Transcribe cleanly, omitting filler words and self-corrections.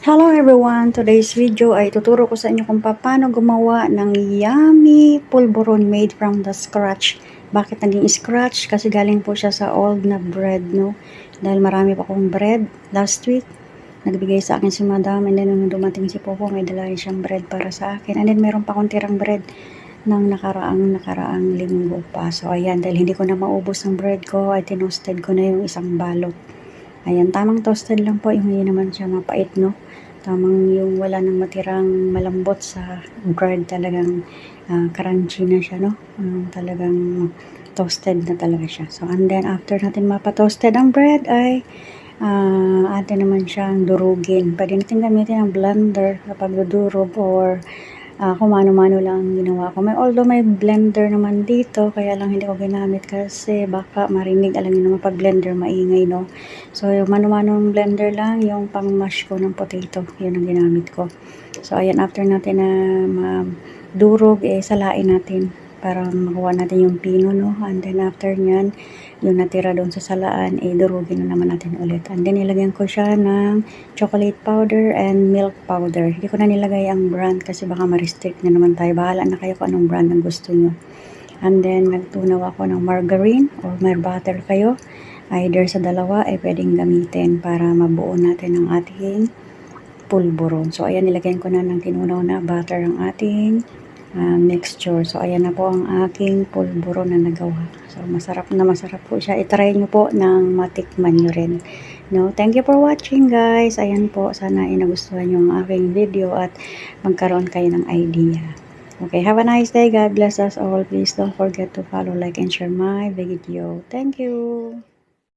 Hello everyone! Today's video ay tuturo ko sa inyo kung paano gumawa ng yummy pulburon made from the scratch. Bakit naging scratch? Kasi galing po siya sa old na bread, no? Dahil marami pa akong bread last week. Nagbigay sa akin si madam, and then nung dumating si Popo, may dala siyang bread para sa akin. And then meron pa akong tirang bread ng nakaraang linggo pa. So ayan, dahil hindi ko na maubos ang bread ko, ay tinosted ko na yung isang balot. Ayan, tamang toasted lang po, yung hindi naman siya mapait, no? Tamang yung wala nang matirang malambot sa bread, talagang crunchy na siya, no? Talagang toasted na talaga siya. So, and then after natin mapatoasted ang bread ay atin naman siyang durugin. Pwede natin gamitin ang blender kapag dudurog or kung mano-mano lang ang ginawa ko. Although may blender naman dito, kaya lang hindi ko ginamit kasi baka marinig. Alam niyo naman pag blender maingay, no? So, yung mano-manong blender lang, yung pang-mash ko ng potato, yun ang ginamit ko. So, ayan, after natin na madurog, salain natin para makuha natin yung pino, no? And then after nyan, yung natira doon sa salaan, durugin na naman natin ulit. And then nilagyan ko siya ng chocolate powder and milk powder. Hindi ko na nilagay ang brand kasi baka ma-restrict na naman tayo. Bahala na kayo kung anong brand ang gusto nyo. And then nagtunaw ako ng margarine or may butter kayo. Either sa dalawa ay pwedeng gamitin para mabuo natin ang ating pulburon. So ayan, nilagyan ko na ng tinunaw na butter ang ating mixture. So, ayan na po ang aking pulburo na nagawa. So, masarap po siya. I-try nyo po nang matikman nyo rin. No? Thank you for watching, guys. Ayan po. Sana nagustuhan nyo ang aking video at magkaroon kayo ng idea. Okay, have a nice day. God bless us all. Please don't forget to follow, like, and share my video. Thank you.